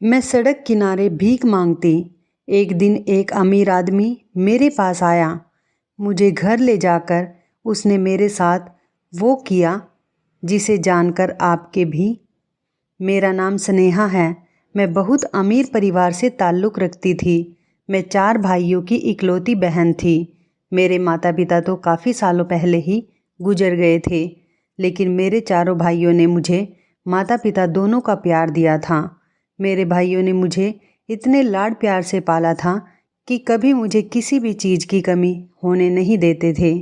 मैं सड़क किनारे भीख मांगती। एक दिन एक अमीर आदमी मेरे पास आया। मुझे घर ले जाकर उसने मेरे साथ वो किया जिसे जानकर आपके भी। मेरा नाम स्नेहा है। मैं बहुत अमीर परिवार से ताल्लुक़ रखती थी। मैं 4 भाइयों की इकलौती बहन थी। मेरे माता पिता तो काफ़ी सालों पहले ही गुजर गए थे, लेकिन मेरे चारों भाइयों ने मुझे माता पिता दोनों का प्यार दिया था। मेरे भाइयों ने मुझे इतने लाड प्यार से पाला था कि कभी मुझे किसी भी चीज़ की कमी होने नहीं देते थे।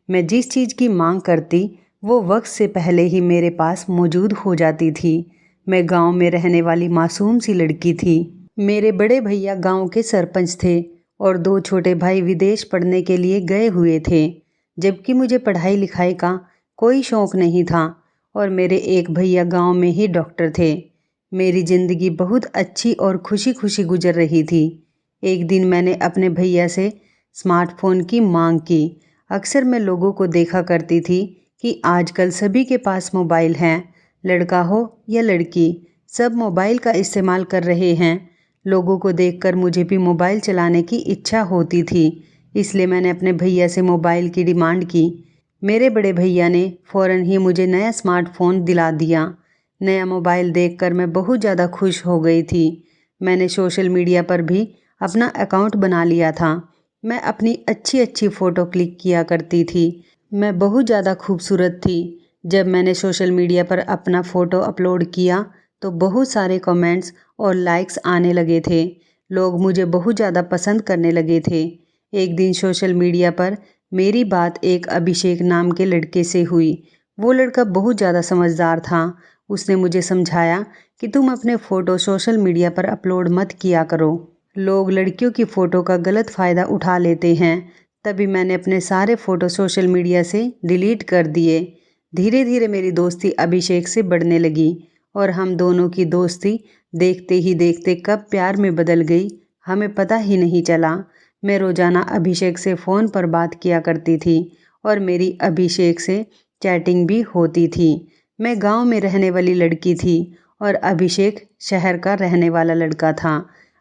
मैं जिस चीज़ की मांग करती वो वक्त से पहले ही मेरे पास मौजूद हो जाती थी। मैं गांव में रहने वाली मासूम सी लड़की थी। मेरे बड़े भैया गांव के सरपंच थे और 2 छोटे भाई विदेश पढ़ने के लिए गए हुए थे, जबकि मुझे पढ़ाई लिखाई का कोई शौक़ नहीं था और मेरे एक भैया गांव में ही डॉक्टर थे। मेरी ज़िंदगी बहुत अच्छी और खुशी खुशी गुजर रही थी। एक दिन मैंने अपने भैया से स्मार्टफ़ोन की मांग की। अक्सर मैं लोगों को देखा करती थी कि आजकल सभी के पास मोबाइल हैं, लड़का हो या लड़की, सब मोबाइल का इस्तेमाल कर रहे हैं। लोगों को देखकर मुझे भी मोबाइल चलाने की इच्छा होती थी, इसलिए मैंने अपने भैया से मोबाइल की डिमांड की। मेरे बड़े भैया ने फ़ौरन ही मुझे नया स्मार्टफ़ोन दिला दिया। नया मोबाइल देखकर मैं बहुत ज़्यादा खुश हो गई थी। मैंने सोशल मीडिया पर भी अपना अकाउंट बना लिया था। मैं अपनी अच्छी अच्छी फ़ोटो क्लिक किया करती थी। मैं बहुत ज़्यादा खूबसूरत थी। जब मैंने सोशल मीडिया पर अपना फ़ोटो अपलोड किया तो बहुत सारे कमेंट्स और लाइक्स आने लगे थे। लोग मुझे बहुत ज़्यादा पसंद करने लगे थे। एक दिन सोशल मीडिया पर मेरी बात एक अभिषेक नाम के लड़के से हुई। वो लड़का बहुत ज़्यादा समझदार था। उसने मुझे समझाया कि तुम अपने फ़ोटो सोशल मीडिया पर अपलोड मत किया करो। लोग लड़कियों की फ़ोटो का गलत फ़ायदा उठा लेते हैं। तभी मैंने अपने सारे फ़ोटो सोशल मीडिया से डिलीट कर दिए। धीरे धीरे मेरी दोस्ती अभिषेक से बढ़ने लगी और हम दोनों की दोस्ती देखते ही देखते कब प्यार में बदल गई हमें पता ही नहीं चला। मैं रोज़ाना अभिषेक से फ़ोन पर बात किया करती थी और मेरी अभिषेक से चैटिंग भी होती थी। मैं गांव में रहने वाली लड़की थी और अभिषेक शहर का रहने वाला लड़का था।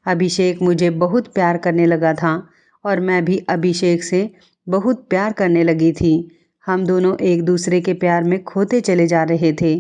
अभिषेक मुझे बहुत प्यार करने लगा था और मैं भी अभिषेक से बहुत प्यार करने लगी थी। हम दोनों एक दूसरे के प्यार में खोते चले जा रहे थे।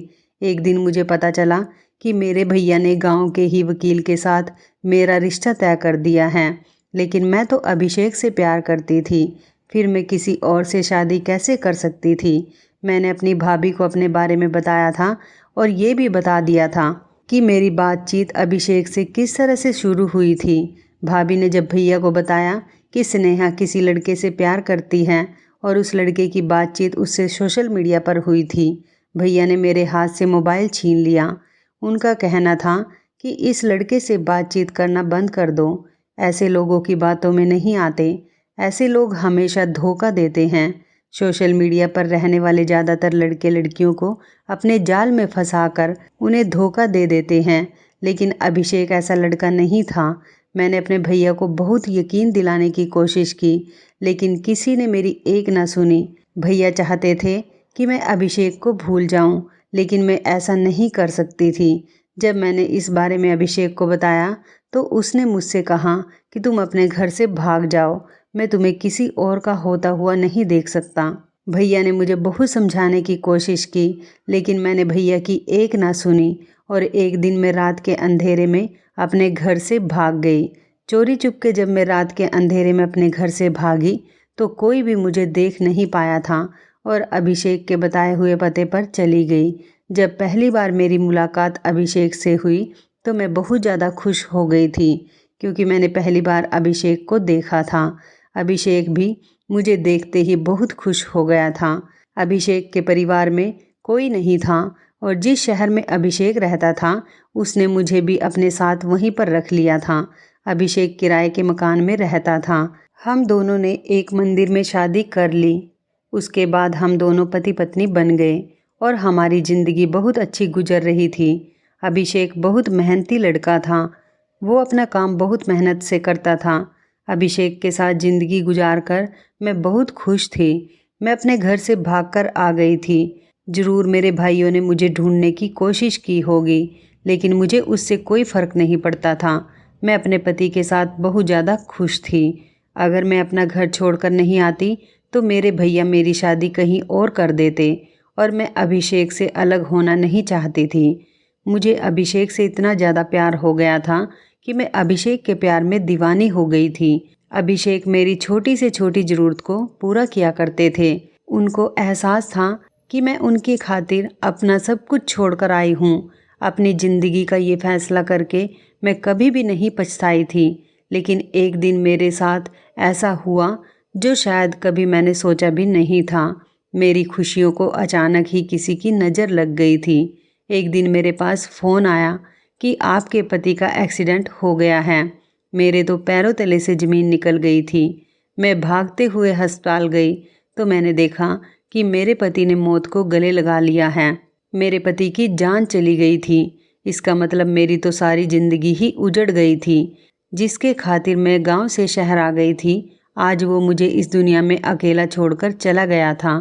एक दिन मुझे पता चला कि मेरे भैया ने गांव के ही वकील के साथ मेरा रिश्ता तय कर दिया है, लेकिन मैं तो अभिषेक से प्यार करती थी। फिर मैं किसी और से शादी कैसे कर सकती थी। मैंने अपनी भाभी को अपने बारे में बताया था और ये भी बता दिया था कि मेरी बातचीत अभिषेक से किस तरह से शुरू हुई थी। भाभी ने जब भैया को बताया कि स्नेहा किसी लड़के से प्यार करती है और उस लड़के की बातचीत उससे सोशल मीडिया पर हुई थी, भैया ने मेरे हाथ से मोबाइल छीन लिया। उनका कहना था कि इस लड़के से बातचीत करना बंद कर दो, ऐसे लोगों की बातों में नहीं आते, ऐसे लोग हमेशा धोखा देते हैं। सोशल मीडिया पर रहने वाले ज़्यादातर लड़के लड़कियों को अपने जाल में फंसाकर उन्हें धोखा दे देते हैं, लेकिन अभिषेक ऐसा लड़का नहीं था। मैंने अपने भैया को बहुत यकीन दिलाने की कोशिश की, लेकिन किसी ने मेरी एक ना सुनी। भैया चाहते थे कि मैं अभिषेक को भूल जाऊं, लेकिन मैं ऐसा नहीं कर सकती थी। जब मैंने इस बारे में अभिषेक को बताया तो उसने मुझसे कहा कि तुम अपने घर से भाग जाओ, मैं तुम्हें किसी और का होता हुआ नहीं देख सकता। भैया ने मुझे बहुत समझाने की कोशिश की, लेकिन मैंने भैया की एक ना सुनी और एक दिन मैं रात के अंधेरे में अपने घर से भाग गई। चोरी चुपके जब मैं रात के अंधेरे में अपने घर से भागी तो कोई भी मुझे देख नहीं पाया था और अभिषेक के बताए हुए पते पर चली गई। जब पहली बार मेरी मुलाकात अभिषेक से हुई तो मैं बहुत ज़्यादा खुश हो गई थी, क्योंकि मैंने पहली बार अभिषेक को देखा था। अभिषेक भी मुझे देखते ही बहुत खुश हो गया था। अभिषेक के परिवार में कोई नहीं था और जिस शहर में अभिषेक रहता था उसने मुझे भी अपने साथ वहीं पर रख लिया था। अभिषेक किराए के मकान में रहता था। हम दोनों ने एक मंदिर में शादी कर ली। उसके बाद हम दोनों पति पत्नी बन गए और हमारी ज़िंदगी बहुत अच्छी गुजर रही थी। अभिषेक बहुत मेहनती लड़का था। वो अपना काम बहुत मेहनत से करता था। अभिषेक के साथ ज़िंदगी गुजारकर मैं बहुत खुश थी। मैं अपने घर से भागकर आ गई थी। ज़रूर मेरे भाइयों ने मुझे ढूंढने की कोशिश की होगी, लेकिन मुझे उससे कोई फ़र्क नहीं पड़ता था। मैं अपने पति के साथ बहुत ज़्यादा खुश थी। अगर मैं अपना घर छोड़कर नहीं आती तो मेरे भैया मेरी शादी कहीं और कर देते और मैं अभिषेक से अलग होना नहीं चाहती थी। मुझे अभिषेक से इतना ज़्यादा प्यार हो गया था कि मैं अभिषेक के प्यार में दीवानी हो गई थी। अभिषेक मेरी छोटी से छोटी ज़रूरत को पूरा किया करते थे। उनको एहसास था कि मैं उनकी खातिर अपना सब कुछ छोड़कर आई हूँ। अपनी ज़िंदगी का ये फ़ैसला करके मैं कभी भी नहीं पछताई थी। लेकिन एक दिन मेरे साथ ऐसा हुआ जो शायद कभी मैंने सोचा भी नहीं था। मेरी खुशियों को अचानक ही किसी की नज़र लग गई थी। एक दिन मेरे पास फ़ोन आया कि आपके पति का एक्सीडेंट हो गया है। मेरे तो पैरों तले से ज़मीन निकल गई थी। मैं भागते हुए अस्पताल गई तो मैंने देखा कि मेरे पति ने मौत को गले लगा लिया है। मेरे पति की जान चली गई थी। इसका मतलब मेरी तो सारी ज़िंदगी ही उजड़ गई थी। जिसके खातिर मैं गांव से शहर आ गई थी, आज वो मुझे इस दुनिया में अकेला छोड़कर चला गया था।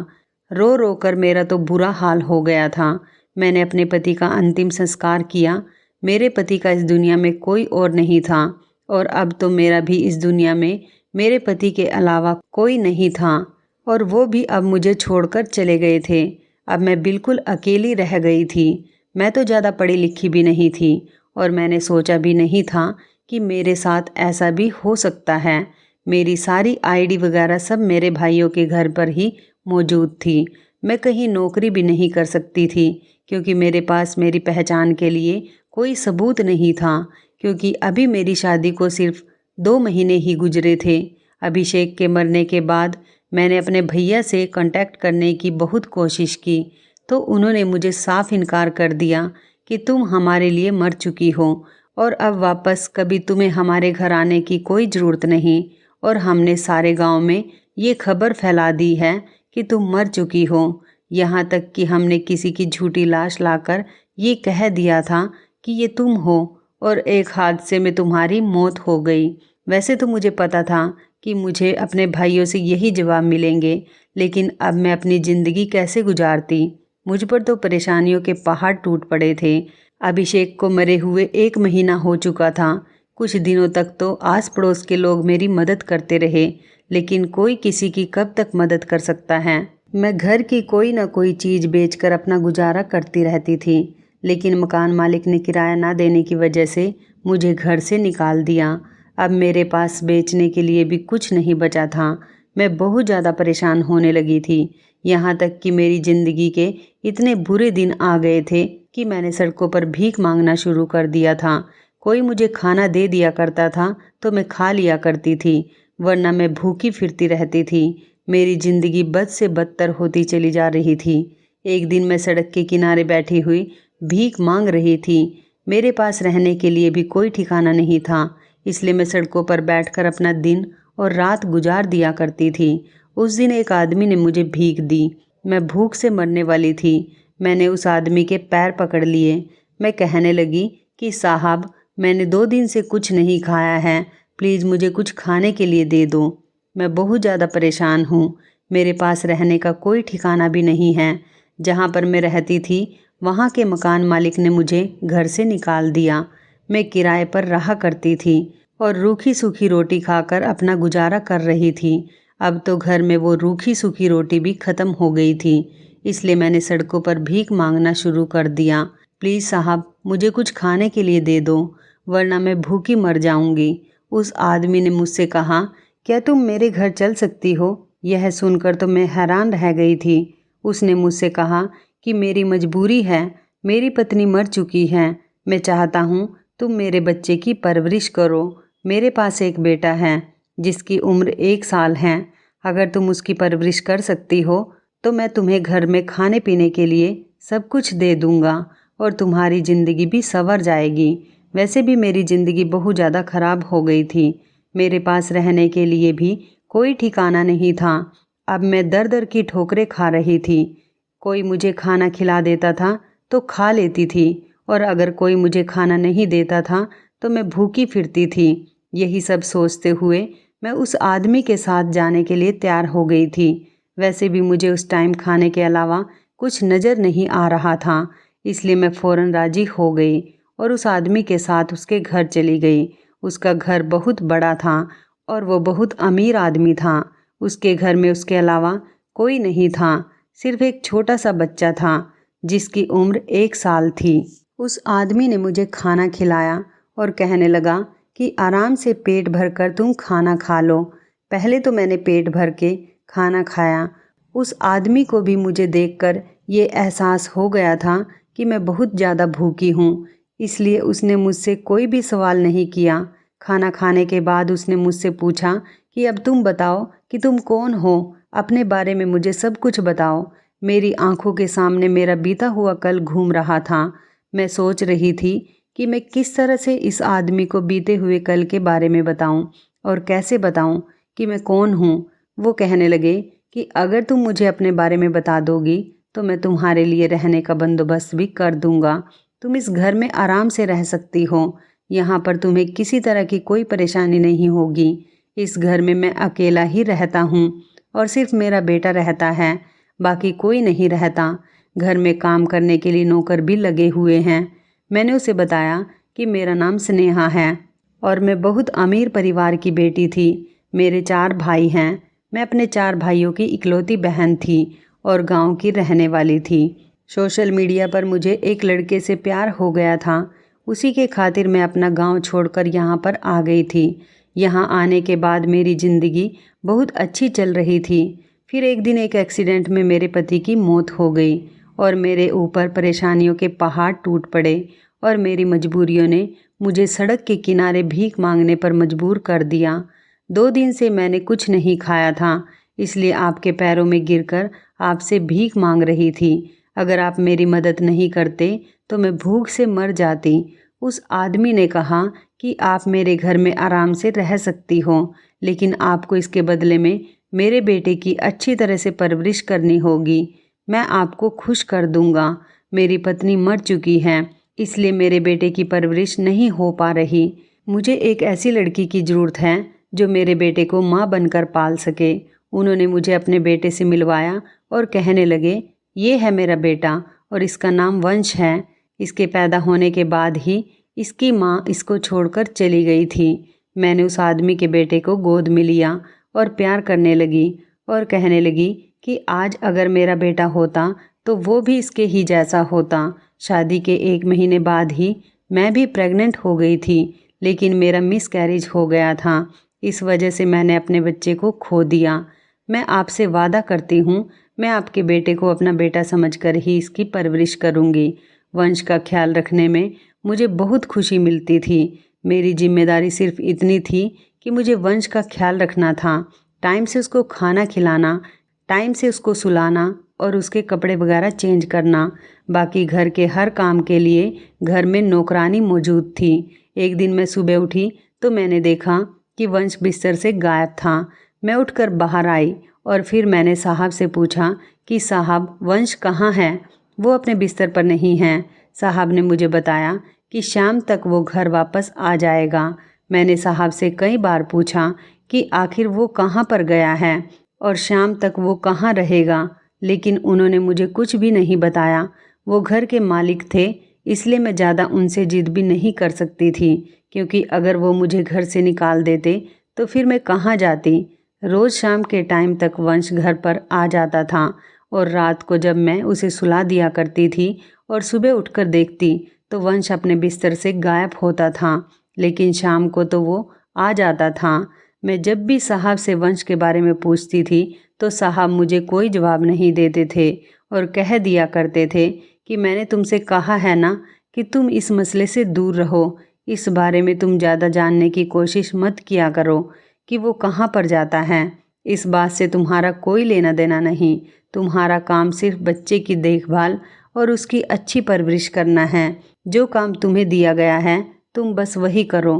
रो रो कर मेरा तो बुरा हाल हो गया था। मैंने अपने पति का अंतिम संस्कार किया। मेरे पति का इस दुनिया में कोई और नहीं था और अब तो मेरा भी इस दुनिया में मेरे पति के अलावा कोई नहीं था और वो भी अब मुझे छोड़कर चले गए थे। अब मैं बिल्कुल अकेली रह गई थी। मैं तो ज़्यादा पढ़ी लिखी भी नहीं थी और मैंने सोचा भी नहीं था कि मेरे साथ ऐसा भी हो सकता है। मेरी सारी आईडी वगैरह सब मेरे भाइयों के घर पर ही मौजूद थी। मैं कहीं नौकरी भी नहीं कर सकती थी क्योंकि मेरे पास मेरी पहचान के लिए कोई सबूत नहीं था, क्योंकि अभी मेरी शादी को सिर्फ 2 महीने ही गुजरे थे। अभिषेक के मरने के बाद मैंने अपने भैया से कांटेक्ट करने की बहुत कोशिश की तो उन्होंने मुझे साफ इनकार कर दिया कि तुम हमारे लिए मर चुकी हो और अब वापस कभी तुम्हें हमारे घर आने की कोई ज़रूरत नहीं। और हमने सारे गांव में ये खबर फैला दी है कि तुम मर चुकी हो। यहाँ तक कि हमने किसी की झूठी लाश लाकर ये कह दिया था कि ये तुम हो और एक हादसे में तुम्हारी मौत हो गई। वैसे तो मुझे पता था कि मुझे अपने भाइयों से यही जवाब मिलेंगे, लेकिन अब मैं अपनी ज़िंदगी कैसे गुजारती। मुझ पर तो परेशानियों के पहाड़ टूट पड़े थे। अभिषेक को मरे हुए 1 महीना हो चुका था। कुछ दिनों तक तो आस पड़ोस के लोग मेरी मदद करते रहे, लेकिन कोई किसी की कब तक मदद कर सकता है। मैं घर की कोई ना कोई चीज़ बेचकर अपना गुजारा करती रहती थी, लेकिन मकान मालिक ने किराया ना देने की वजह से मुझे घर से निकाल दिया। अब मेरे पास बेचने के लिए भी कुछ नहीं बचा था। मैं बहुत ज़्यादा परेशान होने लगी थी। यहाँ तक कि मेरी ज़िंदगी के इतने बुरे दिन आ गए थे कि मैंने सड़कों पर भीख मांगना शुरू कर दिया था। कोई मुझे खाना दे दिया करता था तो मैं खा लिया करती थी, वरना मैं भूखी फिरती रहती थी। मेरी ज़िंदगी बद से बदतर होती चली जा रही थी। एक दिन मैं सड़क के किनारे बैठी हुई भीख मांग रही थी। मेरे पास रहने के लिए भी कोई ठिकाना नहीं था, इसलिए मैं सड़कों पर बैठकर अपना दिन और रात गुजार दिया करती थी। उस दिन एक आदमी ने मुझे भीख दी। मैं भूख से मरने वाली थी। मैंने उस आदमी के पैर पकड़ लिए। मैं कहने लगी कि साहब, मैंने 2 दिन से कुछ नहीं खाया है, प्लीज़ मुझे कुछ खाने के लिए दे दो। मैं बहुत ज़्यादा परेशान हूँ। मेरे पास रहने का कोई ठिकाना भी नहीं है। जहाँ पर मैं रहती थी वहाँ के मकान मालिक ने मुझे घर से निकाल दिया। मैं किराए पर रहा करती थी और रूखी सूखी रोटी खाकर अपना गुजारा कर रही थी। अब तो घर में वो रूखी सूखी रोटी भी ख़त्म हो गई थी, इसलिए मैंने सड़कों पर भीख मांगना शुरू कर दिया। प्लीज़ साहब, मुझे कुछ खाने के लिए दे दो, वरना मैं भूखी मर जाऊंगी। उस आदमी ने मुझसे कहा, क्या तुम मेरे घर चल सकती हो? यह सुनकर तो मैं हैरान रह गई थी। उसने मुझसे कहा कि मेरी मजबूरी है, मेरी पत्नी मर चुकी है। मैं चाहता हूँ तुम मेरे बच्चे की परवरिश करो। मेरे पास एक बेटा है जिसकी उम्र 1 साल है। अगर तुम उसकी परवरिश कर सकती हो तो मैं तुम्हें घर में खाने पीने के लिए सब कुछ दे दूँगा और तुम्हारी ज़िंदगी भी संवर जाएगी। वैसे भी मेरी ज़िंदगी बहुत ज़्यादा ख़राब हो गई थी। मेरे पास रहने के लिए भी कोई ठिकाना नहीं था। अब मैं दर दर की ठोकरें खा रही थी। कोई मुझे खाना खिला देता था तो खा लेती थी, और अगर कोई मुझे खाना नहीं देता था तो मैं भूखी फिरती थी। यही सब सोचते हुए मैं उस आदमी के साथ जाने के लिए तैयार हो गई थी। वैसे भी मुझे उस टाइम खाने के अलावा कुछ नज़र नहीं आ रहा था, इसलिए मैं फ़ौरन राज़ी हो गई और उस आदमी के साथ उसके घर चली गई। उसका घर बहुत बड़ा था और वो बहुत अमीर आदमी था। उसके घर में उसके अलावा कोई नहीं था, सिर्फ एक छोटा सा बच्चा था जिसकी उम्र 1 साल थी। उस आदमी ने मुझे खाना खिलाया और कहने लगा कि आराम से पेट भर कर तुम खाना खा लो। पहले तो मैंने पेट भर के खाना खाया। उस आदमी को भी मुझे देखकर ये एहसास हो गया था कि मैं बहुत ज़्यादा भूखी हूँ, इसलिए उसने मुझसे कोई भी सवाल नहीं किया। खाना खाने के बाद उसने मुझसे पूछा कि अब तुम बताओ कि तुम कौन हो, अपने बारे में मुझे सब कुछ बताओ। मेरी आंखों के सामने मेरा बीता हुआ कल घूम रहा था। मैं सोच रही थी कि मैं किस तरह से इस आदमी को बीते हुए कल के बारे में बताऊं और कैसे बताऊं कि मैं कौन हूं। वो कहने लगे कि अगर तुम मुझे अपने बारे में बता दोगी तो मैं तुम्हारे लिए रहने का बंदोबस्त भी कर दूंगा। तुम इस घर में आराम से रह सकती हो। यहाँ पर तुम्हें किसी तरह की कोई परेशानी नहीं होगी। इस घर में मैं अकेला ही रहता हूँ और सिर्फ मेरा बेटा रहता है, बाकी कोई नहीं रहता। घर में काम करने के लिए नौकर भी लगे हुए हैं। मैंने उसे बताया कि मेरा नाम स्नेहा है और मैं बहुत अमीर परिवार की बेटी थी। मेरे 4 भाई हैं। मैं अपने 4 भाइयों की इकलौती बहन थी और गांव की रहने वाली थी। सोशल मीडिया पर मुझे एक लड़के से प्यार हो गया था। उसी के खातिर मैं अपना गांव छोड़कर यहाँ पर आ गई थी। यहाँ आने के बाद मेरी ज़िंदगी बहुत अच्छी चल रही थी। फिर एक दिन एक एक्सीडेंट में मेरे पति की मौत हो गई और मेरे ऊपर परेशानियों के पहाड़ टूट पड़े और मेरी मजबूरियों ने मुझे सड़क के किनारे भीख मांगने पर मजबूर कर दिया। 2 दिन से मैंने कुछ नहीं खाया था, इसलिए आपके पैरों में गिरकर आपसे भीख मांग रही थी। अगर आप मेरी मदद नहीं करते तो मैं भूख से मर जाती। उस आदमी ने कहा कि आप मेरे घर में आराम से रह सकती हो, लेकिन आपको इसके बदले में मेरे बेटे की अच्छी तरह से परवरिश करनी होगी। मैं आपको खुश कर दूंगा। मेरी पत्नी मर चुकी है, इसलिए मेरे बेटे की परवरिश नहीं हो पा रही। मुझे एक ऐसी लड़की की ज़रूरत है जो मेरे बेटे को माँ बनकर पाल सके। उन्होंने मुझे अपने बेटे से मिलवाया और कहने लगे, ये है मेरा बेटा और इसका नाम वंश है। इसके पैदा होने के बाद ही इसकी माँ इसको छोड़कर चली गई थी। मैंने उस आदमी के बेटे को गोद में लिया और प्यार करने लगी और कहने लगी कि आज अगर मेरा बेटा होता तो वो भी इसके ही जैसा होता। शादी के 1 महीने बाद ही मैं भी प्रेग्नेंट हो गई थी, लेकिन मेरा मिसकैरेज हो गया था। इस वजह से मैंने अपने बच्चे को खो दिया। मैं आपसे वादा करती हूँ, मैं आपके बेटे को अपना बेटा समझकर ही इसकी परवरिश करूँगी। वंश का ख्याल रखने में मुझे बहुत खुशी मिलती थी। मेरी जिम्मेदारी सिर्फ इतनी थी कि मुझे वंश का ख्याल रखना था, टाइम से उसको खाना खिलाना, टाइम से उसको सुलाना और उसके कपड़े वगैरह चेंज करना। बाकी घर के हर काम के लिए घर में नौकरानी मौजूद थी। एक दिन मैं सुबह उठी तो मैंने देखा कि वंश बिस्तर से गायब था। मैं उठकर बाहर आई और फिर मैंने साहब से पूछा कि साहब वंश कहाँ है? वो अपने बिस्तर पर नहीं है। साहब ने मुझे बताया कि शाम तक वो घर वापस आ जाएगा। मैंने साहब से कई बार पूछा कि आखिर वो कहाँ पर गया है और शाम तक वो कहाँ रहेगा, लेकिन उन्होंने मुझे कुछ भी नहीं बताया। वो घर के मालिक थे, इसलिए मैं ज़्यादा उनसे जिद भी नहीं कर सकती थी, क्योंकि अगर वो मुझे घर से निकाल देते तो फिर मैं कहाँ जाती। रोज़ शाम के टाइम तक वंश घर पर आ जाता था और रात को जब मैं उसे सुला दिया करती थी और सुबह उठकर देखती तो वंश अपने बिस्तर से गायब होता था, लेकिन शाम को तो वो आ जाता था। मैं जब भी साहब से वंश के बारे में पूछती थी तो साहब मुझे कोई जवाब नहीं देते थे और कह दिया करते थे कि मैंने तुमसे कहा है ना कि तुम इस मसले से दूर रहो, इस बारे में तुम ज़्यादा जानने की कोशिश मत किया करो कि वो कहाँ पर जाता है। इस बात से तुम्हारा कोई लेना देना नहीं। तुम्हारा काम सिर्फ बच्चे की देखभाल और उसकी अच्छी परवरिश करना है। जो काम तुम्हें दिया गया है तुम बस वही करो।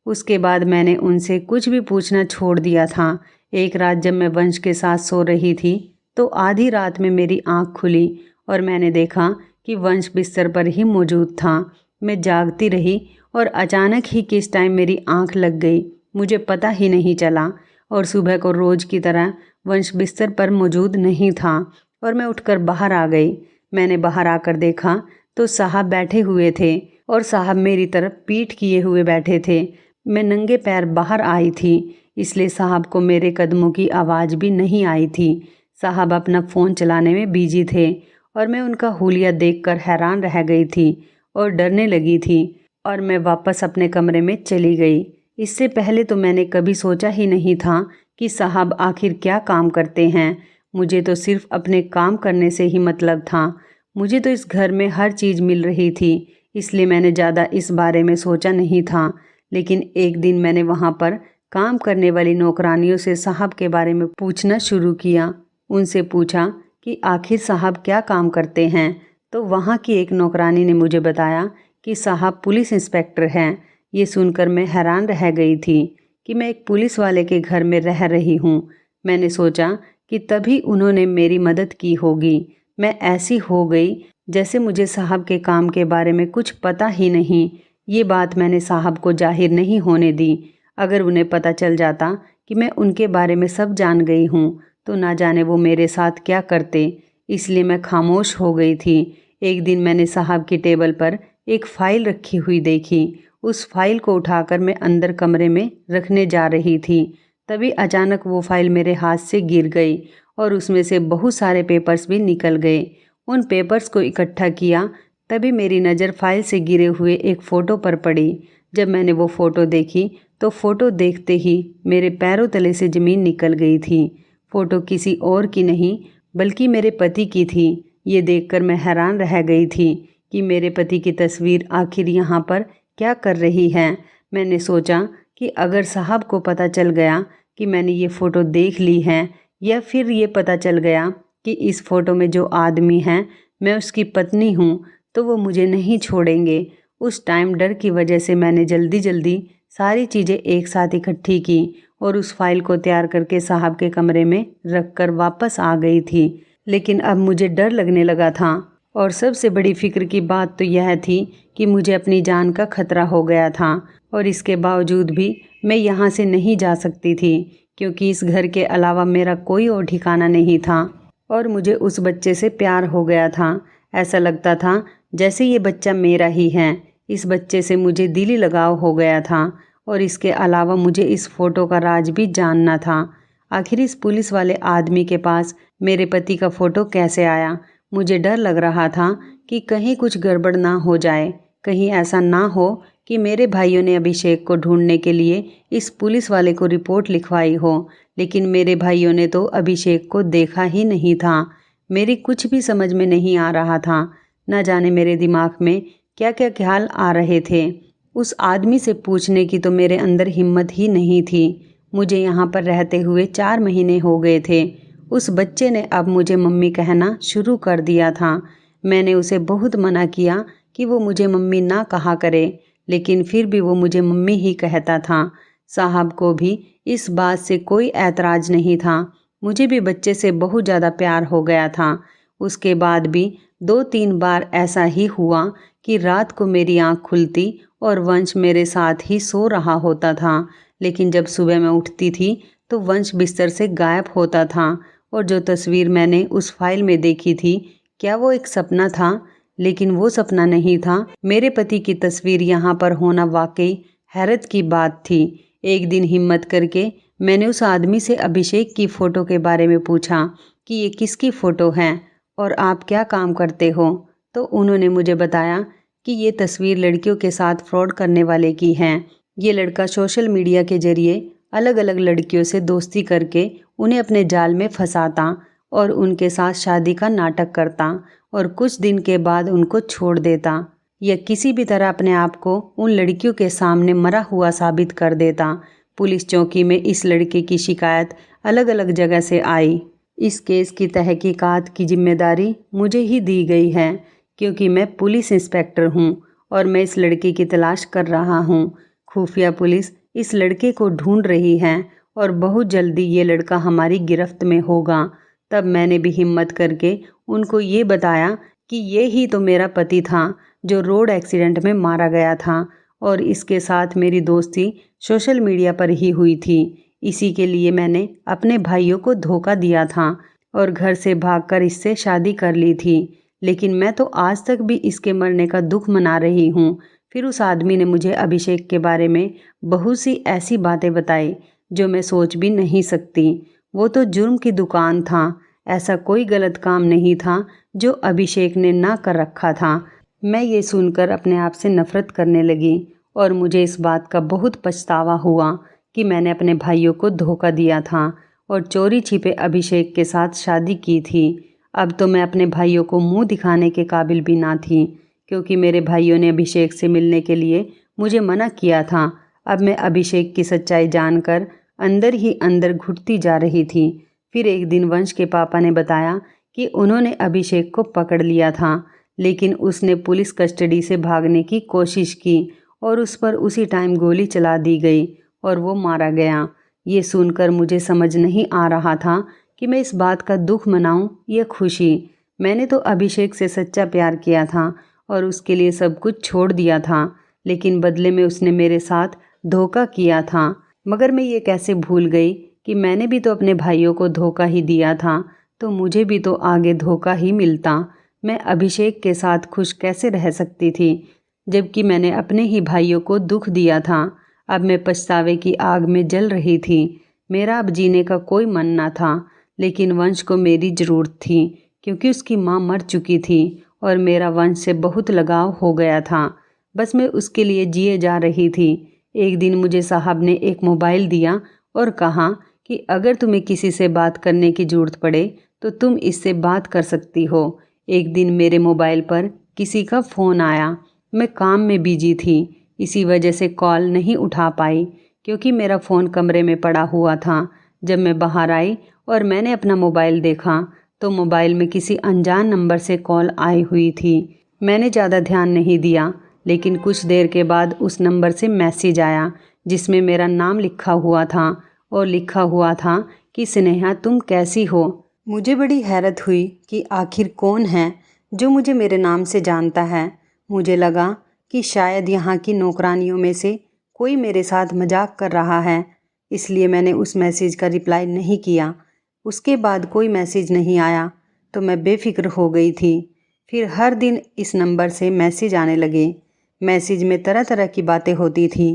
उसके बाद मैंने उनसे कुछ भी पूछना छोड़ दिया था। एक रात जब मैं वंश के साथ सो रही थी तो आधी रात में मेरी आँख खुली और मैंने देखा कि वंश बिस्तर पर ही मौजूद था। मैं जागती रही और अचानक ही किस टाइम मेरी आँख लग गई मुझे पता ही नहीं चला और सुबह को रोज़ की तरह वंश बिस्तर पर मौजूद नहीं था और मैं उठकर बाहर आ गई। मैंने बाहर आकर देखा तो साहब बैठे हुए थे और साहब मेरी तरफ पीठ किए हुए बैठे थे। मैं नंगे पैर बाहर आई थी, इसलिए साहब को मेरे कदमों की आवाज़ भी नहीं आई थी। साहब अपना फ़ोन चलाने में बिजी थे और मैं उनका हुलिया देखकर हैरान रह गई थी और डरने लगी थी और मैं वापस अपने कमरे में चली गई। इससे पहले तो मैंने कभी सोचा ही नहीं था कि साहब आखिर क्या काम करते हैं। मुझे तो सिर्फ अपने काम करने से ही मतलब था। मुझे तो इस घर में हर चीज़ मिल रही थी, इसलिए मैंने ज़्यादा इस बारे में सोचा नहीं था। लेकिन एक दिन मैंने वहाँ पर काम करने वाली नौकरानियों से साहब के बारे में पूछना शुरू किया। उनसे पूछा कि आखिर साहब क्या काम करते हैं। तो वहाँ की एक नौकरानी ने मुझे बताया कि साहब पुलिस इंस्पेक्टर हैं। ये सुनकर मैं हैरान रह गई थी कि मैं एक पुलिस वाले के घर में रह रही हूँ। मैंने सोचा कि तभी उन्होंने मेरी मदद की होगी। मैं ऐसी हो गई जैसे मुझे साहब के काम के बारे में कुछ पता ही नहीं। ये बात मैंने साहब को जाहिर नहीं होने दी। अगर उन्हें पता चल जाता कि मैं उनके बारे में सब जान गई हूँ तो ना जाने वो मेरे साथ क्या करते। इसलिए मैं खामोश हो गई थी। एक दिन मैंने साहब की टेबल पर एक फ़ाइल रखी हुई देखी। उस फाइल को उठाकर मैं अंदर कमरे में रखने जा रही थी। तभी अचानक वो फाइल मेरे हाथ से गिर गई और उसमें से बहुत सारे पेपर्स भी निकल गए। उन पेपर्स को इकट्ठा किया तभी मेरी नज़र फाइल से गिरे हुए एक फ़ोटो पर पड़ी। जब मैंने वो फ़ोटो देखी तो फ़ोटो देखते ही मेरे पैरों तले से ज़मीन निकल गई थी। फ़ोटो किसी और की नहीं बल्कि मेरे पति की थी। ये देखकर मैं हैरान रह गई थी कि मेरे पति की तस्वीर आखिर यहाँ पर क्या कर रही है। मैंने सोचा कि अगर साहब को पता चल गया कि मैंने ये फ़ोटो देख ली है या फिर ये पता चल गया कि इस फ़ोटो में जो आदमी है मैं उसकी पत्नी हूँ तो वो मुझे नहीं छोड़ेंगे। उस टाइम डर की वजह से मैंने जल्दी जल्दी सारी चीज़ें एक साथ इकट्ठी की और उस फाइल को तैयार करके साहब के कमरे में रख कर वापस आ गई थी। लेकिन अब मुझे डर लगने लगा था और सबसे बड़ी फ़िक्र की बात तो यह थी कि मुझे अपनी जान का खतरा हो गया था और इसके बावजूद भी मैं यहाँ से नहीं जा सकती थी क्योंकि इस घर के अलावा मेरा कोई और ठिकाना नहीं था और मुझे उस बच्चे से प्यार हो गया था। ऐसा लगता था जैसे ये बच्चा मेरा ही है। इस बच्चे से मुझे दिली लगाव हो गया था और इसके अलावा मुझे इस फ़ोटो का राज भी जानना था। आखिर इस पुलिस वाले आदमी के पास मेरे पति का फ़ोटो कैसे आया। मुझे डर लग रहा था कि कहीं कुछ गड़बड़ ना हो जाए, कहीं ऐसा ना हो कि मेरे भाइयों ने अभिषेक को ढूंढने के लिए इस पुलिस वाले को रिपोर्ट लिखवाई हो। लेकिन मेरे भाइयों ने तो अभिषेक को देखा ही नहीं था। मेरी कुछ भी समझ में नहीं आ रहा था। न जाने मेरे दिमाग में क्या क्या ख्याल आ रहे थे। उस आदमी से पूछने की तो मेरे अंदर हिम्मत ही नहीं थी। मुझे यहाँ पर रहते हुए 4 महीने हो गए थे। उस बच्चे ने अब मुझे मम्मी कहना शुरू कर दिया था। मैंने उसे बहुत मना किया कि वो मुझे मम्मी ना कहा करे, लेकिन फिर भी वो मुझे मम्मी ही कहता था। साहब को भी इस बात से कोई ऐतराज़ नहीं था। मुझे भी बच्चे से बहुत ज़्यादा प्यार हो गया था। उसके बाद भी 2-3 बार ऐसा ही हुआ कि रात को मेरी आँख खुलती और वंश मेरे साथ ही सो रहा होता था। लेकिन जब सुबह मैं उठती थी तो वंश बिस्तर से गायब होता था और जो तस्वीर मैंने उस फाइल में देखी थी, क्या वो एक सपना था? लेकिन वो सपना नहीं था। मेरे पति की तस्वीर यहाँ पर होना वाकई हैरत की बात थी। एक दिन हिम्मत करके मैंने उस आदमी से अभिषेक की फ़ोटो के बारे में पूछा कि ये किसकी फ़ोटो है और आप क्या काम करते हो। तो उन्होंने मुझे बताया कि ये तस्वीर लड़कियों के साथ फ्रॉड करने वाले की है। ये लड़का सोशल मीडिया के ज़रिए अलग अलग लड़कियों से दोस्ती करके उन्हें अपने जाल में फंसाता और उनके साथ शादी का नाटक करता और कुछ दिन के बाद उनको छोड़ देता या किसी भी तरह अपने आप को उन लड़कियों के सामने मरा हुआ साबित कर देता। पुलिस चौकी में इस लड़के की शिकायत अलग अलग जगह से आई। इस केस की तहकीकात की जिम्मेदारी मुझे ही दी गई है क्योंकि मैं पुलिस इंस्पेक्टर हूँ और मैं इस लड़के की तलाश कर रहा हूँ। खुफिया पुलिस इस लड़के को ढूंढ रही है और बहुत जल्दी ये लड़का हमारी गिरफ्त में होगा। तब मैंने भी हिम्मत करके उनको ये बताया कि ये ही तो मेरा पति था जो रोड एक्सीडेंट में मारा गया था और इसके साथ मेरी दोस्ती सोशल मीडिया पर ही हुई थी। इसी के लिए मैंने अपने भाइयों को धोखा दिया था और घर से भागकर इससे शादी कर ली थी। लेकिन मैं तो आज तक भी इसके मरने का दुख मना रही हूँ फिर उस आदमी ने मुझे अभिषेक के बारे में बहुत सी ऐसी बातें बताई जो मैं सोच भी नहीं सकती। वो तो जुर्म की दुकान था, ऐसा कोई गलत काम नहीं था जो अभिषेक ने ना कर रखा था। मैं ये सुनकर अपने आप से नफ़रत करने लगी और मुझे इस बात का बहुत पछतावा हुआ कि मैंने अपने भाइयों को धोखा दिया था और चोरी छिपे अभिषेक के साथ शादी की थी। अब तो मैं अपने भाइयों को मुंह दिखाने के काबिल भी ना थी, क्योंकि मेरे भाइयों ने अभिषेक से मिलने के लिए मुझे मना किया था। अब मैं अभिषेक की सच्चाई जानकर अंदर ही अंदर घुटती जा रही थी। फिर एक दिन वंश के पापा ने बताया कि उन्होंने अभिषेक को पकड़ लिया था, लेकिन उसने पुलिस कस्टडी से भागने की कोशिश की और उस पर उसी टाइम गोली चला दी गई और वो मारा गया। ये सुनकर मुझे समझ नहीं आ रहा था कि मैं इस बात का दुख मनाऊं या खुशी। मैंने तो अभिषेक से सच्चा प्यार किया था और उसके लिए सब कुछ छोड़ दिया था, लेकिन बदले में उसने मेरे साथ धोखा किया था। मगर मैं ये कैसे भूल गई कि मैंने भी तो अपने भाइयों को धोखा ही दिया था, तो मुझे भी तो आगे धोखा ही मिलता। मैं अभिषेक के साथ खुश कैसे रह सकती थी, जबकि मैंने अपने ही भाइयों को दुख दिया था। अब मैं पछतावे की आग में जल रही थी। मेरा अब जीने का कोई मन ना था, लेकिन वंश को मेरी ज़रूरत थी, क्योंकि उसकी माँ मर चुकी थी और मेरा वंश से बहुत लगाव हो गया था। बस मैं उसके लिए जिए जा रही थी। एक दिन मुझे साहब ने एक मोबाइल दिया और कहा कि अगर तुम्हें किसी से बात करने की ज़रूरत पड़े तो तुम इससे बात कर सकती हो। एक दिन मेरे मोबाइल पर किसी का फ़ोन आया। मैं काम में बिजी थी, इसी वजह से कॉल नहीं उठा पाई, क्योंकि मेरा फ़ोन कमरे में पड़ा हुआ था। जब मैं बाहर आई और मैंने अपना मोबाइल देखा तो मोबाइल में किसी अनजान नंबर से कॉल आई हुई थी। मैंने ज़्यादा ध्यान नहीं दिया, लेकिन कुछ देर के बाद उस नंबर से मैसेज आया जिसमें मेरा नाम लिखा हुआ था और लिखा हुआ था कि स्नेहा तुम कैसी हो। मुझे बड़ी हैरत हुई कि आखिर कौन है जो मुझे मेरे नाम से जानता है। मुझे लगा कि शायद यहाँ की नौकरानियों में से कोई मेरे साथ मजाक कर रहा है, इसलिए मैंने उस मैसेज का रिप्लाई नहीं किया। उसके बाद कोई मैसेज नहीं आया तो मैं बेफिक्र हो गई थी। फिर हर दिन इस नंबर से मैसेज आने लगे। मैसेज में तरह तरह की बातें होती थी।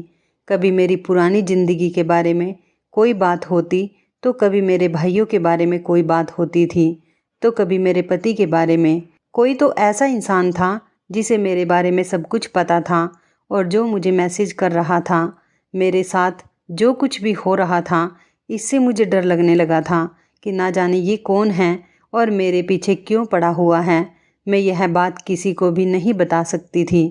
कभी मेरी पुरानी ज़िंदगी के बारे में कोई बात होती, तो कभी मेरे भाइयों के बारे में कोई बात होती थी, तो कभी मेरे पति के बारे में। कोई तो ऐसा इंसान था जिसे मेरे बारे में सब कुछ पता था और जो मुझे मैसेज कर रहा था। मेरे साथ जो कुछ भी हो रहा था, इससे मुझे डर लगने लगा था कि ना जाने ये कौन है और मेरे पीछे क्यों पड़ा हुआ है। मैं यह बात किसी को भी नहीं बता सकती थी।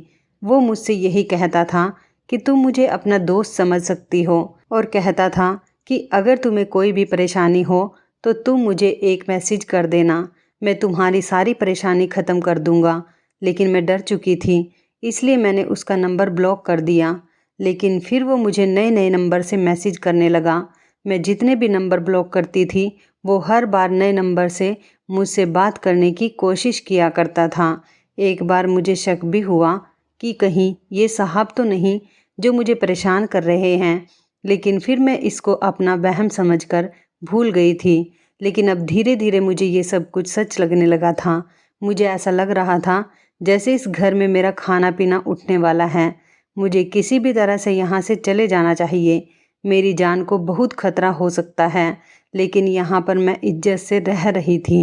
वो मुझसे यही कहता था कि तुम मुझे अपना दोस्त समझ सकती हो, और कहता था कि अगर तुम्हें कोई भी परेशानी हो तो तुम मुझे एक मैसेज कर देना, मैं तुम्हारी सारी परेशानी ख़त्म कर दूंगा। लेकिन मैं डर चुकी थी, इसलिए मैंने उसका नंबर ब्लॉक कर दिया। लेकिन फिर वो मुझे नए नए नंबर से मैसेज करने लगा। मैं जितने भी नंबर ब्लॉक करती थी, वो हर बार नए नंबर से मुझसे बात करने की कोशिश किया करता था। एक बार मुझे शक भी हुआ कि कहीं ये साहब तो नहीं जो मुझे परेशान कर रहे हैं, लेकिन फिर मैं इसको अपना वहम समझकर भूल गई थी। लेकिन अब धीरे धीरे मुझे ये सब कुछ सच लगने लगा था। मुझे ऐसा लग रहा था जैसे इस घर में मेरा खाना पीना उठने वाला है। मुझे किसी भी तरह से यहाँ से चले जाना चाहिए। मेरी जान को बहुत खतरा हो सकता है, लेकिन यहाँ पर मैं इज्जत से रह रही थी।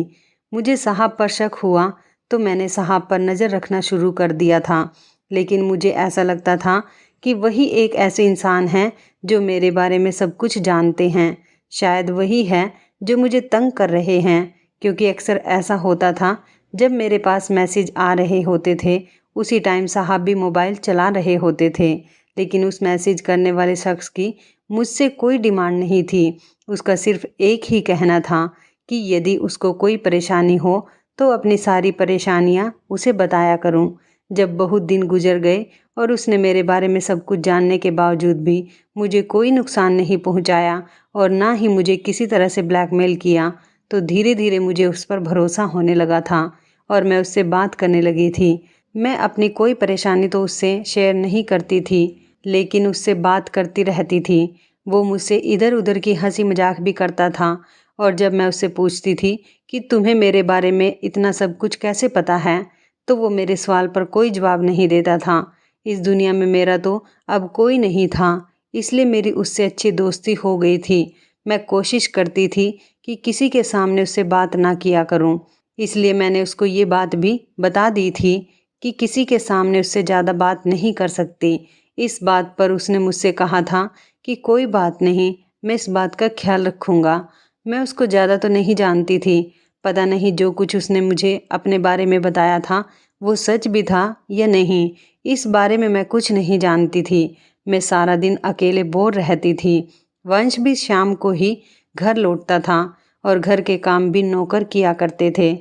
मुझे साहब पर शक हुआ तो मैंने साहब पर नज़र रखना शुरू कर दिया था, लेकिन मुझे ऐसा लगता था कि वही एक ऐसे इंसान हैं जो मेरे बारे में सब कुछ जानते हैं। शायद वही है जो मुझे तंग कर रहे हैं, क्योंकि अक्सर ऐसा होता था जब मेरे पास मैसेज आ रहे होते थे उसी टाइम साहब भी मोबाइल चला रहे होते थे। लेकिन उस मैसेज करने वाले शख्स की मुझसे कोई डिमांड नहीं थी। उसका सिर्फ एक ही कहना था कि यदि उसको कोई परेशानी हो तो अपनी सारी परेशानियां उसे बताया करूं। जब बहुत दिन गुजर गए और उसने मेरे बारे में सब कुछ जानने के बावजूद भी मुझे कोई नुकसान नहीं पहुंचाया और ना ही मुझे किसी तरह से ब्लैकमेल किया, तो धीरे धीरे मुझे उस पर भरोसा होने लगा था और मैं उससे बात करने लगी थी। मैं अपनी कोई परेशानी तो उससे शेयर नहीं करती थी, लेकिन उससे बात करती रहती थी। वो मुझसे इधर उधर की हंसी मजाक भी करता था, और जब मैं उससे पूछती थी कि तुम्हें मेरे बारे में इतना सब कुछ कैसे पता है, तो वो मेरे सवाल पर कोई जवाब नहीं देता था। इस दुनिया में मेरा तो अब कोई नहीं था, इसलिए मेरी उससे अच्छी दोस्ती हो गई थी। मैं कोशिश करती थी कि किसी के सामने उससे बात ना किया करूं, इसलिए मैंने उसको ये बात भी बता दी थी कि किसी के सामने उससे ज़्यादा बात नहीं कर सकती। इस बात पर उसने मुझसे कहा था कि कोई बात नहीं, मैं इस बात का ख्याल रखूँगा। मैं उसको ज़्यादा तो नहीं जानती थी, पता नहीं जो कुछ उसने मुझे अपने बारे में बताया था वो सच भी था या नहीं, इस बारे में मैं कुछ नहीं जानती थी। मैं सारा दिन अकेले बोर रहती थी। वंश भी शाम को ही घर लौटता था और घर के काम भी नौकर किया करते थे।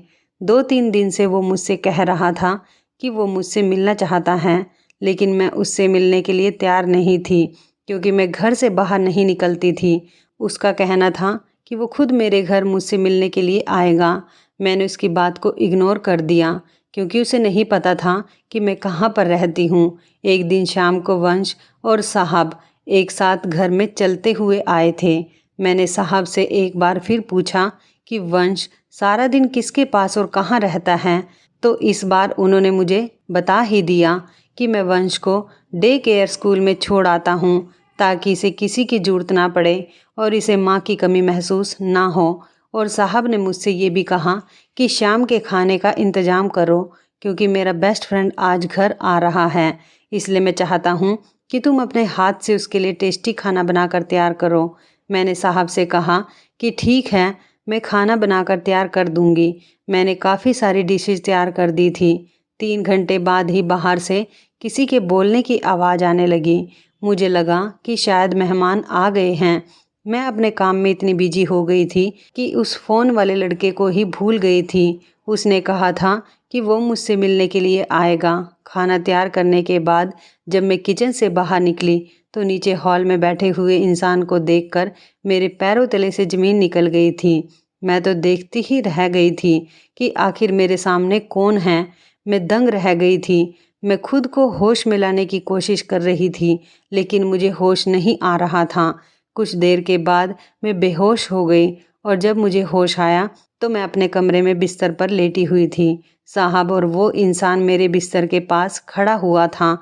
2-3 दिन से वो मुझसे कह रहा था कि वो मुझसे मिलना चाहता है, लेकिन मैं उससे मिलने के लिए तैयार नहीं थी क्योंकि मैं घर से बाहर नहीं निकलती थी। उसका कहना था कि वो खुद मेरे घर मुझसे मिलने के लिए आएगा। मैंने उसकी बात को इग्नोर कर दिया क्योंकि उसे नहीं पता था कि मैं कहाँ पर रहती हूँ। एक दिन शाम को वंश और साहब एक साथ घर में चलते हुए आए थे। मैंने साहब से एक बार फिर पूछा कि वंश सारा दिन किसके पास और कहाँ रहता है, तो इस बार उन्होंने मुझे बता ही दिया कि मैं वंश को डे केयर स्कूल में छोड़ आता हूँ ताकि इसे किसी की ज़रूरत ना पड़े और इसे माँ की कमी महसूस ना हो। और साहब ने मुझसे ये भी कहा कि शाम के खाने का इंतज़ाम करो क्योंकि मेरा बेस्ट फ्रेंड आज घर आ रहा है, इसलिए मैं चाहता हूँ कि तुम अपने हाथ से उसके लिए टेस्टी खाना बनाकर तैयार करो। मैंने साहब से कहा कि ठीक है, मैं खाना बनाकर तैयार कर दूँगी। मैंने काफ़ी सारी डिशेज़ तैयार कर दी थी। 3 घंटे बाद ही बाहर से किसी के बोलने की आवाज़ आने लगी। मुझे लगा कि शायद मेहमान आ गए हैं। मैं अपने काम में इतनी बिजी हो गई थी कि उस फ़ोन वाले लड़के को ही भूल गई थी। उसने कहा था कि वो मुझसे मिलने के लिए आएगा। खाना तैयार करने के बाद जब मैं किचन से बाहर निकली तो नीचे हॉल में बैठे हुए इंसान को देखकर मेरे पैरों तले से ज़मीन निकल गई थी। मैं तो देखती ही रह गई थी कि आखिर मेरे सामने कौन है। मैं दंग रह गई थी। मैं खुद को होश में लाने की कोशिश कर रही थी, लेकिन मुझे होश नहीं आ रहा था। कुछ देर के बाद मैं बेहोश हो गई और जब मुझे होश आया तो मैं अपने कमरे में बिस्तर पर लेटी हुई थी। साहब और वो इंसान मेरे बिस्तर के पास खड़ा हुआ था।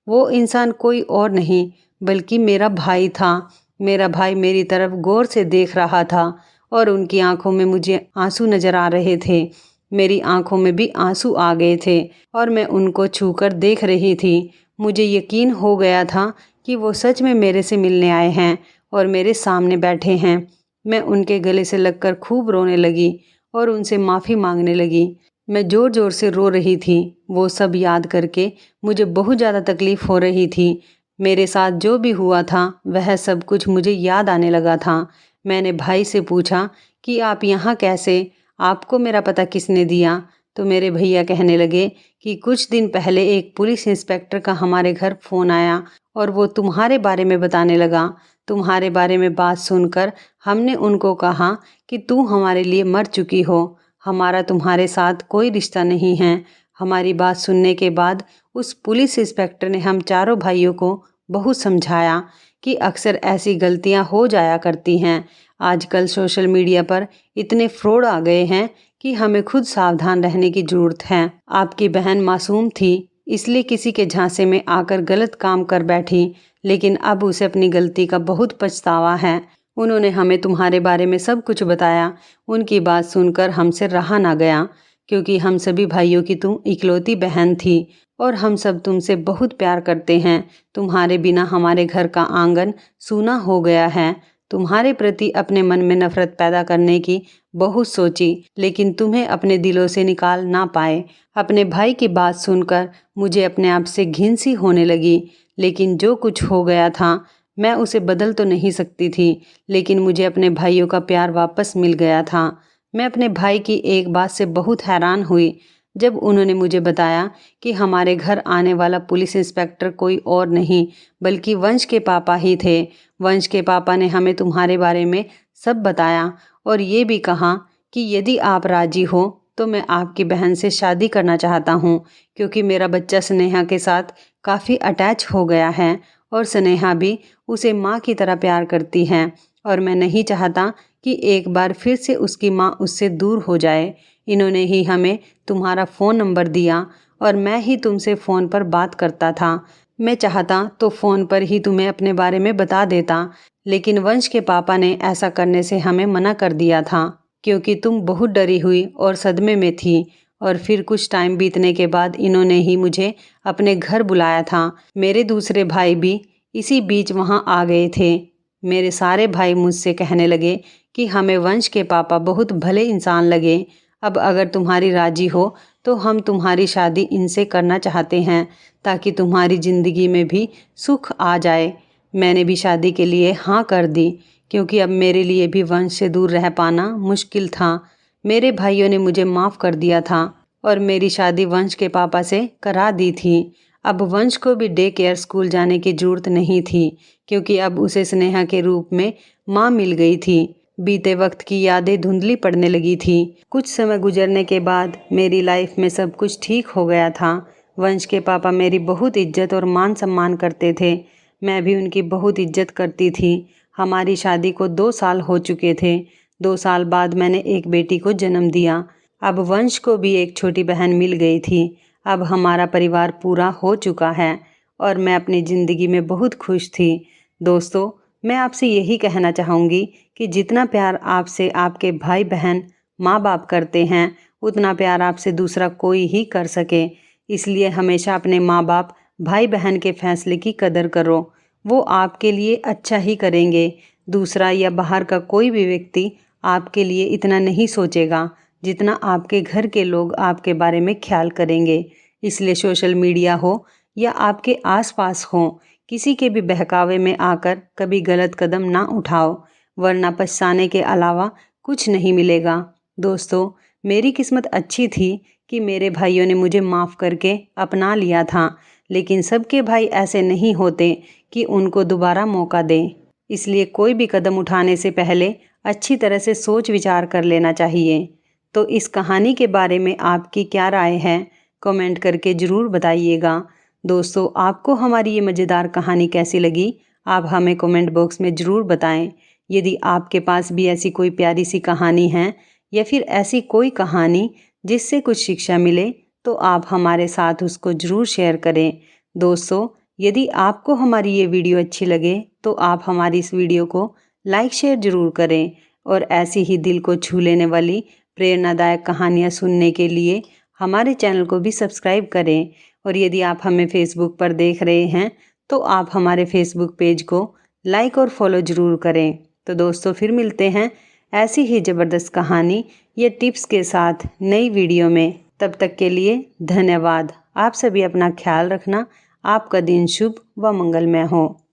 वो इंसान कोई और नहीं बल्कि मेरा भाई था। मेरा भाई मेरी तरफ गौर से देख रहा था और उनकी आंखों में मुझे आंसू नजर आ रहे थे। मेरी आंखों में भी आंसू आ गए थे और मैं उनको छूकर देख रही थी। मुझे यकीन हो गया था कि वो सच में मेरे से मिलने आए हैं और मेरे सामने बैठे हैं। मैं उनके गले से लगकर खूब रोने लगी और उनसे माफ़ी मांगने लगी। मैं ज़ोर ज़ोर से रो रही थी। वो सब याद करके मुझे बहुत ज़्यादा तकलीफ़ हो रही थी। मेरे साथ जो भी हुआ था वह सब कुछ मुझे याद आने लगा था। मैंने भाई से पूछा कि आप यहाँ कैसे, आपको मेरा पता किसने दिया? तो मेरे भैया कहने लगे कि कुछ दिन पहले एक पुलिस इंस्पेक्टर का हमारे घर फ़ोन आया और वो तुम्हारे बारे में बताने लगा। तुम्हारे बारे में बात सुनकर हमने उनको कहा कि तू हमारे लिए मर चुकी हो, हमारा तुम्हारे साथ कोई रिश्ता नहीं है। हमारी बात सुनने के बाद उस पुलिस इंस्पेक्टर ने हम चारों भाइयों को बहुत समझाया कि अक्सर ऐसी गलतियां हो जाया करती हैं। आजकल सोशल मीडिया पर इतने फ्रॉड आ गए हैं कि हमें खुद सावधान रहने की ज़रूरत है। आपकी बहन मासूम थी, इसलिए किसी के झांसे में आकर गलत काम कर बैठी, लेकिन अब उसे अपनी गलती का बहुत पछतावा है। उन्होंने हमें तुम्हारे बारे में सब कुछ बताया। उनकी बात सुनकर हमसे रहा ना गया क्योंकि हम सभी भाइयों की तुम इकलौती बहन थी और हम सब तुमसे बहुत प्यार करते हैं। तुम्हारे बिना हमारे घर का आंगन सूना हो गया है। तुम्हारे प्रति अपने मन में नफरत पैदा करने की बहुत सोची, लेकिन तुम्हें अपने दिलों से निकाल ना पाए। अपने भाई की बात सुनकर मुझे अपने आप से घिन सी होने लगी, लेकिन जो कुछ हो गया था मैं उसे बदल तो नहीं सकती थी, लेकिन मुझे अपने भाइयों का प्यार वापस मिल गया था। मैं अपने भाई की एक बात से बहुत हैरान हुई जब उन्होंने मुझे बताया कि हमारे घर आने वाला पुलिस इंस्पेक्टर कोई और नहीं बल्कि वंश के पापा ही थे। वंश के पापा ने हमें तुम्हारे बारे में सब बताया और ये भी कहा कि यदि आप राजी हो तो मैं आपकी बहन से शादी करना चाहता हूँ क्योंकि मेरा बच्चा स्नेहा के साथ काफ़ी अटैच हो गया है और स्नेहा भी उसे माँ की तरह प्यार करती है और मैं नहीं चाहता कि एक बार फिर से उसकी माँ उससे दूर हो जाए। इन्होंने ही हमें तुम्हारा फ़ोन नंबर दिया और मैं ही तुमसे फ़ोन पर बात करता था। मैं चाहता तो फ़ोन पर ही तुम्हें अपने बारे में बता देता, लेकिन वंश के पापा ने ऐसा करने से हमें मना कर दिया था, क्योंकि तुम बहुत डरी हुई और सदमे में थी। और फिर कुछ टाइम बीतने के बाद इन्होंने ही मुझे अपने घर बुलाया था। मेरे दूसरे भाई भी इसी बीच वहाँ आ गए थे। मेरे सारे भाई मुझसे कहने लगे कि हमें वंश के पापा बहुत भले इंसान लगे। अब अगर तुम्हारी राजी हो तो हम तुम्हारी शादी इनसे करना चाहते हैं, ताकि तुम्हारी ज़िंदगी में भी सुख आ जाए। मैंने भी शादी के लिए हाँ कर दी, क्योंकि अब मेरे लिए भी वंश से दूर रह पाना मुश्किल था। मेरे भाइयों ने मुझे माफ़ कर दिया था और मेरी शादी वंश के पापा से करा दी थी। अब वंश को भी डे केयर स्कूल जाने की ज़रूरत नहीं थी, क्योंकि अब उसे स्नेहा के रूप में माँ मिल गई थी। बीते वक्त की यादें धुंधली पड़ने लगी थी। कुछ समय गुजरने के बाद मेरी लाइफ में सब कुछ ठीक हो गया था। वंश के पापा मेरी बहुत इज्जत और मान सम्मान करते थे। मैं भी उनकी बहुत इज्जत करती थी। हमारी शादी को 2 साल हो चुके थे। 2 साल बाद मैंने एक बेटी को जन्म दिया। अब वंश को भी एक छोटी बहन मिल गई थी। अब हमारा परिवार पूरा हो चुका है और मैं अपनी ज़िंदगी में बहुत खुश थी। दोस्तों, मैं आपसे यही कहना चाहूँगी कि जितना प्यार आपसे आपके भाई बहन माँ बाप करते हैं, उतना प्यार आपसे दूसरा कोई ही कर सके। इसलिए हमेशा अपने माँ बाप भाई बहन के फैसले की कदर करो। वो आपके लिए अच्छा ही करेंगे। दूसरा या बाहर का कोई भी व्यक्ति आपके लिए इतना नहीं सोचेगा जितना आपके घर के लोग आपके बारे में ख्याल करेंगे। इसलिए सोशल मीडिया हो या आपके आसपास हो, किसी के भी बहकावे में आकर कभी गलत कदम ना उठाओ, वरना पछताने के अलावा कुछ नहीं मिलेगा। दोस्तों, मेरी किस्मत अच्छी थी कि मेरे भाइयों ने मुझे माफ़ करके अपना लिया था, लेकिन सबके भाई ऐसे नहीं होते कि उनको दोबारा मौका दें। इसलिए कोई भी कदम उठाने से पहले अच्छी तरह से सोच विचार कर लेना चाहिए। तो इस कहानी के बारे में आपकी क्या राय है, कमेंट करके ज़रूर बताइएगा। दोस्तों, आपको हमारी ये मज़ेदार कहानी कैसी लगी, आप हमें कमेंट बॉक्स में ज़रूर बताएं। यदि आपके पास भी ऐसी कोई प्यारी सी कहानी है या फिर ऐसी कोई कहानी जिससे कुछ शिक्षा मिले, तो आप हमारे साथ उसको ज़रूर शेयर करें। दोस्तों, यदि आपको हमारी ये वीडियो अच्छी लगे तो आप हमारी इस वीडियो को लाइक शेयर ज़रूर करें और ऐसी ही दिल को छू लेने वाली प्रेरणादायक कहानियाँ सुनने के लिए हमारे चैनल को भी सब्सक्राइब करें। और यदि आप हमें फेसबुक पर देख रहे हैं तो आप हमारे फेसबुक पेज को लाइक और फॉलो ज़रूर करें। तो दोस्तों, फिर मिलते हैं ऐसी ही ज़बरदस्त कहानी या टिप्स के साथ नई वीडियो में। तब तक के लिए धन्यवाद। आप सभी अपना ख्याल रखना। आपका दिन शुभ व मंगलमय हो।